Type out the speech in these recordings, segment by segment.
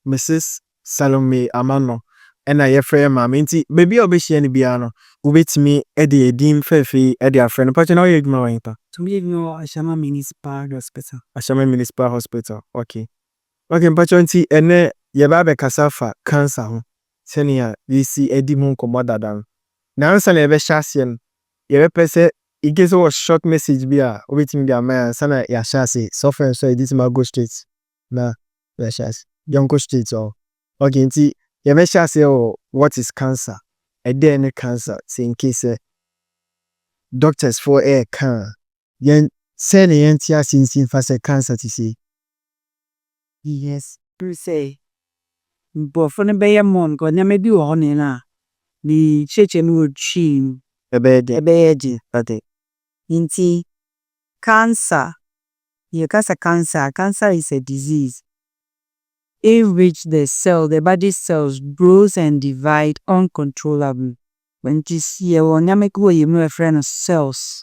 Mrs. Salome Amano ɛna yɛfrɛ maame nti baby a obɛhyia no biara no wobɛtumi de edin fɛfɛ de afrɛ no patro na ɔyɛ adwuma wɔ pa To me, Ashama Municipal Hospital. Ashama Municipal Hospital. Okay patro nti ɛnɛ yɛba abɛkasa fa cancer ho sɛnea yɛsi adi mu nkɔmmɔ dada no na ansa na yɛbɛhyɛ aseɛ no yɛbɛpɛ sɛ in case of short message bi a wobɛtumi de ama ansa na yɛahyɛ ase sɔfrɛ nso a yɛde tumi go straight na yɛahyɛ ase yɛnkɔ straight okay nti yɛbɛhyɛ aseɛ wɔ what is cancer ɛdɛn ne cancer sɛ in case doctors for air can yɛn sɛ ne yɛnte ase nsi fa sɛ cancer te sɛ Yes, per se. But for the Bayer Monk, or never do on in the church and would cheam a bed but inti cancer. You cancer. Cancer is a disease in which the body cells grows and divide uncontrollably. When you see a one you know a friend of cells.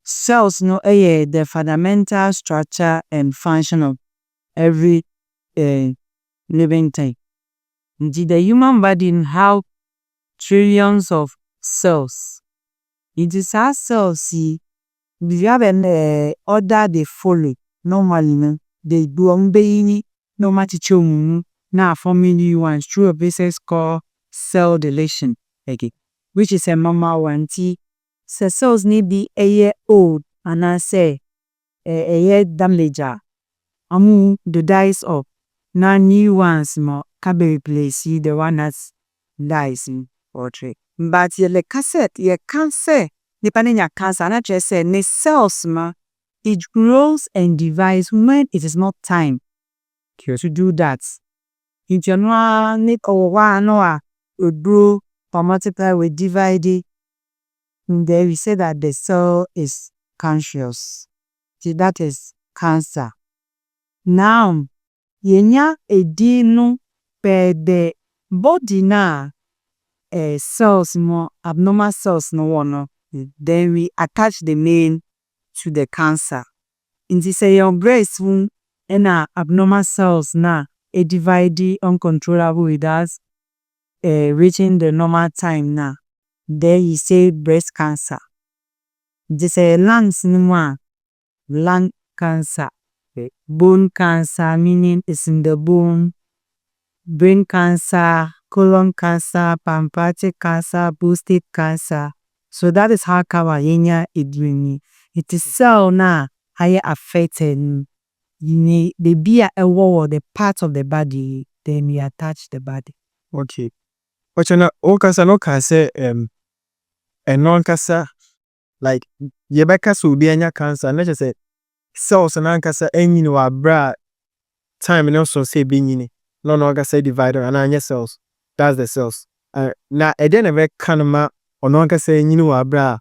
Cells no the fundamental structure and function of every living thing. The human body have trillions of cells. It is our cells we have an order they follow normally. They do no matter now forming new ones through a process called cell deletion. Okay, which is a normal one. So cells need be a year old and I say a year damage. The dies up. Now new ones more can be replaced. The one that's dies in portrait. But your cassette, your cancer, depending on cancer, not just say the cells it grows and divides when it is not time to do that. In general, need or one or grow or multiply with divide. There we say that the cell is cancerous. That is cancer. Now, yenya edino per the body na cells more abnormal cells no one. Then we attach the name to the cancer. In this your breast wound and abnormal cells na a divide uncontrollable with us reaching the normal time now. There you say breast cancer. This lungs no lung cancer. Bone cancer meaning it's in the bone. Brain cancer, colon cancer, pancreatic cancer, prostate cancer. So that is how kawainya idrini. It is cell na higher affected. The be a wall the part of the body, then we attach the body. Okay. But you know, all cancer no cancer and non-cancer like yebeka so be any cancer. Not just say cells and non-cancer any no bra time and also say being no cancer divider and any cells. That's the cells. Now I didn't ever kanama or non-cancer any no bra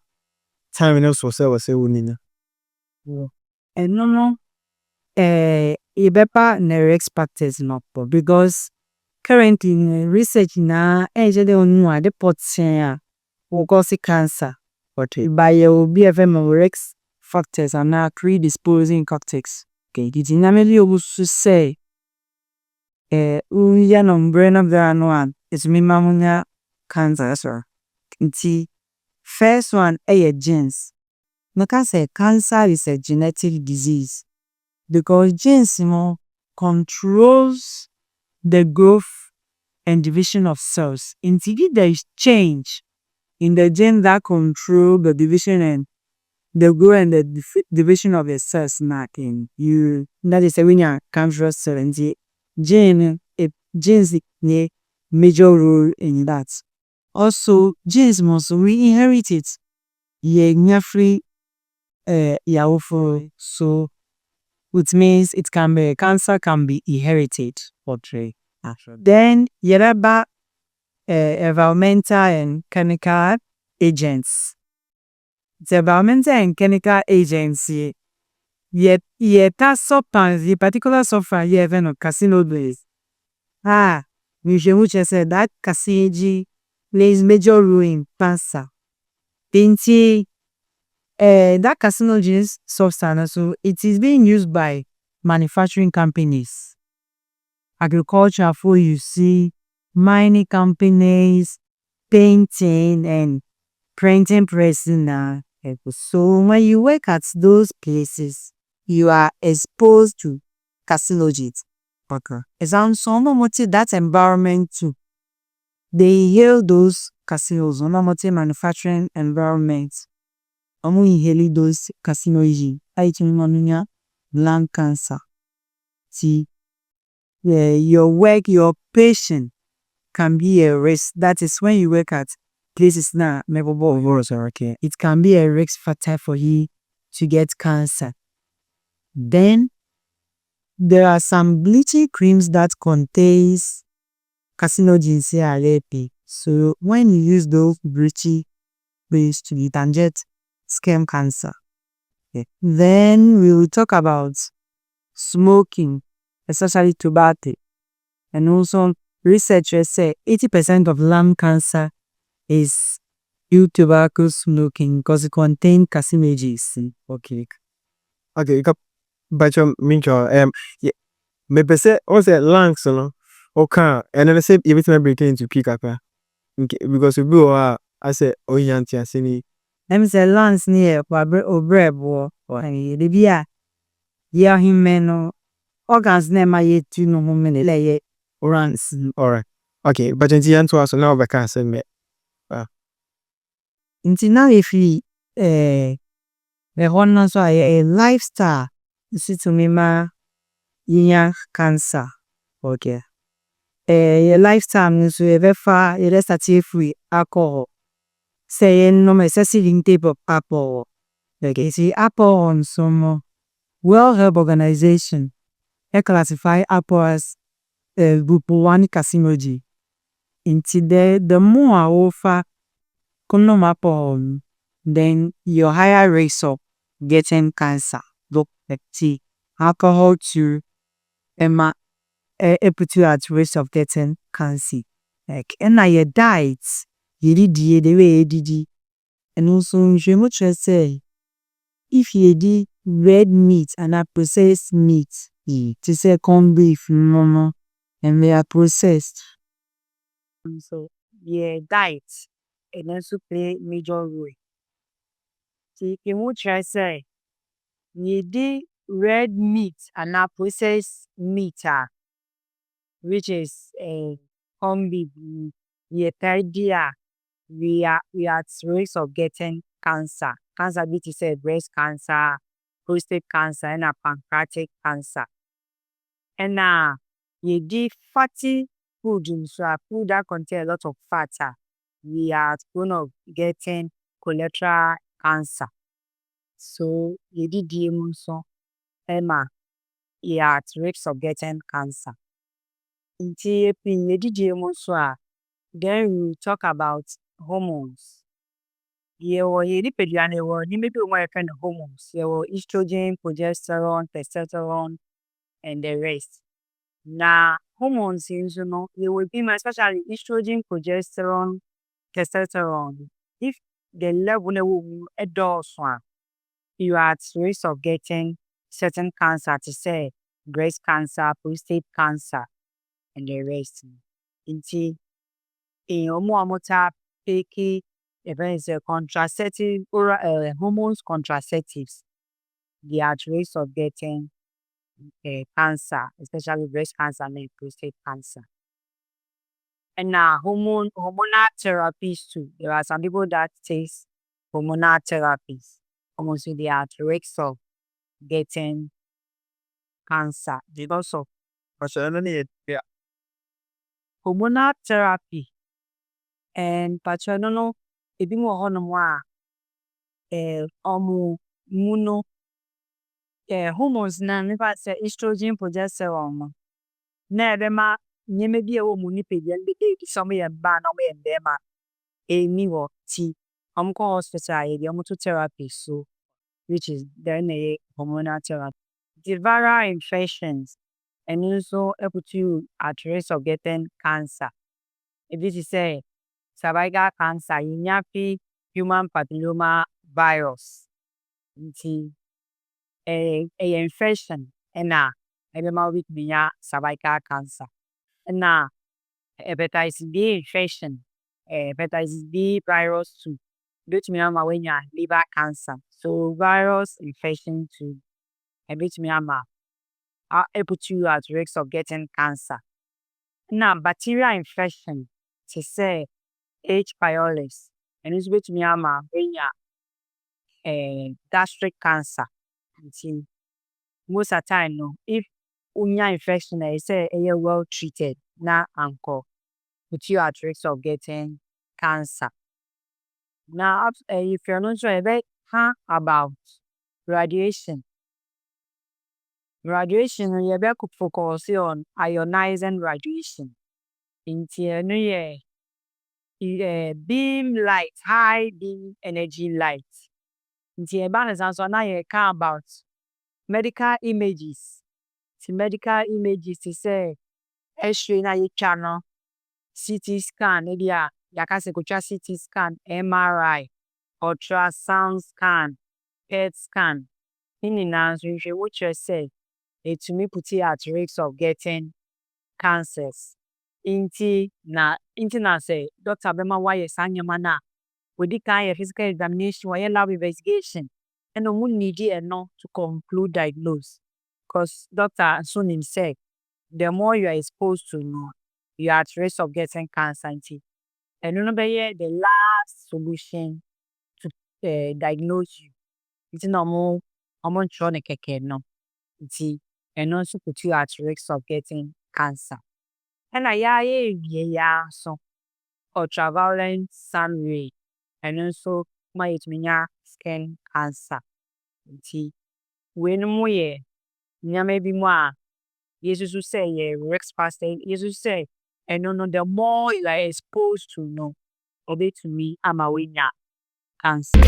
time and also say unina. And no ibepa never expected not because currently research na the only the potential will cause cancer. But by your BFM risk factors are now predisposing cocktails. Okay, the dynamically also say uya brain of the one is mimamunya cancer, sir. First one genes. No can say cancer is a genetic disease because genes controls the growth and division of cells. Indeed, there is change in the gene that control the division and the growth and the division of the cells. Nothing you that is when you cancerous cell and the genes play major role in that. Also, genes must we inherit it. Free so which means it can be cancer can be inherited portray. Then yeraba environmental and chemical agents. The environmental and chemical agents yet substance the particular substance even of carcinogens. We should say that carcinogen plays major role in cancer. That carcinogenous substance, so it is being used by manufacturing companies agriculture for you see mining companies, painting and printing presses na. So when you work at those places, you are exposed to carcinogens. Okay. And some that environment too. They hail those casinos on manufacturing environments. Inhale those carcinogens. Lung cancer. See, your work, your patient can be a risk. That is when you work at places now, Okay. it can be a risk factor for you to get cancer. Then there are some bleaching creams that contains carcinogens here. So when you use those bleaching creams to you can get skin cancer. Then we will talk about smoking, especially tobacco. And also researchers say 80% of lung cancer is due to tobacco smoking because it contains carcinogens. Okay. Okay, bacho mincho me pese o say lungs no o kan and then say you bit break into key kakra because we go I say o yanti asini Them say lungs near obrebo or the beer. Yeah, him no organs nema ye tu no mumene leye runs. all right. Okay, but nti yanto aso na obeka say me Until now if we the one so a lifestyle see to me ma yinya cancer. Okay. Your lifestyle means you ever far you rest at free alcohol. Say no excessive intake of alcohol. Okay, see alcohol on some World Health Organization classify alcohol as group 1 carcinogen. Until the more offer condom alcohol, then your higher risk of getting cancer. Look, see, alcohol too, put you at risk of getting cancer. Like, and now your diet, you did the way you did, and also you much say, if you did red meat and processed meat, to say corned beef, no, and they are processed. So, yeah, diet, and also play major role. See, you much say, you did red meat and processed meat, which is a combi we are at risk of getting cancer. Cancer be to say breast cancer, prostate cancer, and pancreatic cancer. And you did fatty food, so food that contain a lot of fat, we are at risk of getting colorectal cancer. So you did so Emma, you are at risk of getting cancer. Then we talk about hormones. Maybe more kind of hormones. Estrogen, progesterone, testosterone, and the rest. Now, hormones, you will be especially estrogen, progesterone, testosterone. If the level adults one, you are at risk of getting certain cancer, to say breast cancer, prostate cancer, and the rest. Until taking contraceptive oral hormones contraceptives, they are at risk of getting cancer, especially breast cancer and prostate cancer. And now hormonal therapies too. There are some people that take hormonal therapies. Almost they are at risk of getting cancer because of yeah. hormonal therapy. And paternal ebi mo hono muno hormones na never say estrogen progesterone no. Na ebema nyeme bi ewo mu nipadua bi some ye ba na mo ye bema eni wo ti ko hospital ye to therapy so which is then a hormonal therapy. The viral infections and also put you at risk of getting cancer. If this is say cervical cancer, you human papilloma virus. Nti a infection and ɛbɛma wobɛtumi anya cervical cancer. Na hepatitis B infection, hepatitis B virus 2 ebɛtumi ama woanya liver cancer. So virus infection too ebɛtumi ama put you at risk of getting cancer. Na bacterial infection te sɛ H. pylori ɛno nso bɛtumi ama woanya gastric cancer. Nti most of the time no, if wonya infection a ɛyɛ sɛ ɛyɛ well treated na ankɔ put you at risk of getting cancer. Na afei no nso yɛbɛka about radiation. Radiation no focus on ionizing radiation. Nti ɛno yɛ beam light, high beam energy light. Nti ɛba ne saa nso na yɛka about medical images. Nti medical images te sɛ x-ray na yɛtwa no, CT scan ebi a yɛaka sɛ kotwa CT scan, MRI, ultrasound scan, PET scan. Ne nyinaa nso nhwehwɛmu kyerɛ sɛ etumi put you at risk of getting cancers. Nti na sɛ doctor bɛma woayɛ saa nneɛma no a, odi kan yɛ physical examination, wɔyɛ lab investigation, ɛna ɔmo need ɛno to conclude diagnose. Because doctor nso nim sɛ the more you are exposed to no, you are at risk of getting cancer. Nti ɛno no bɛyɛ the last solution to diagnose you. Nti na ɔmo nkyerɛw no kɛkɛ no. Nti ɛno nso put you at risk of getting cancer. Ɛna yɛewie nso ultraviolet sun ray ɛno nso ma yɛtumi nya skin cancer. Nti weinom yɛ nneɛma bi mu a yɛsusu sɛ yɛ risk factor. Yɛsusu sɛ ɛno no the more you are exposed to no, obɛtumi ama woanya cancer.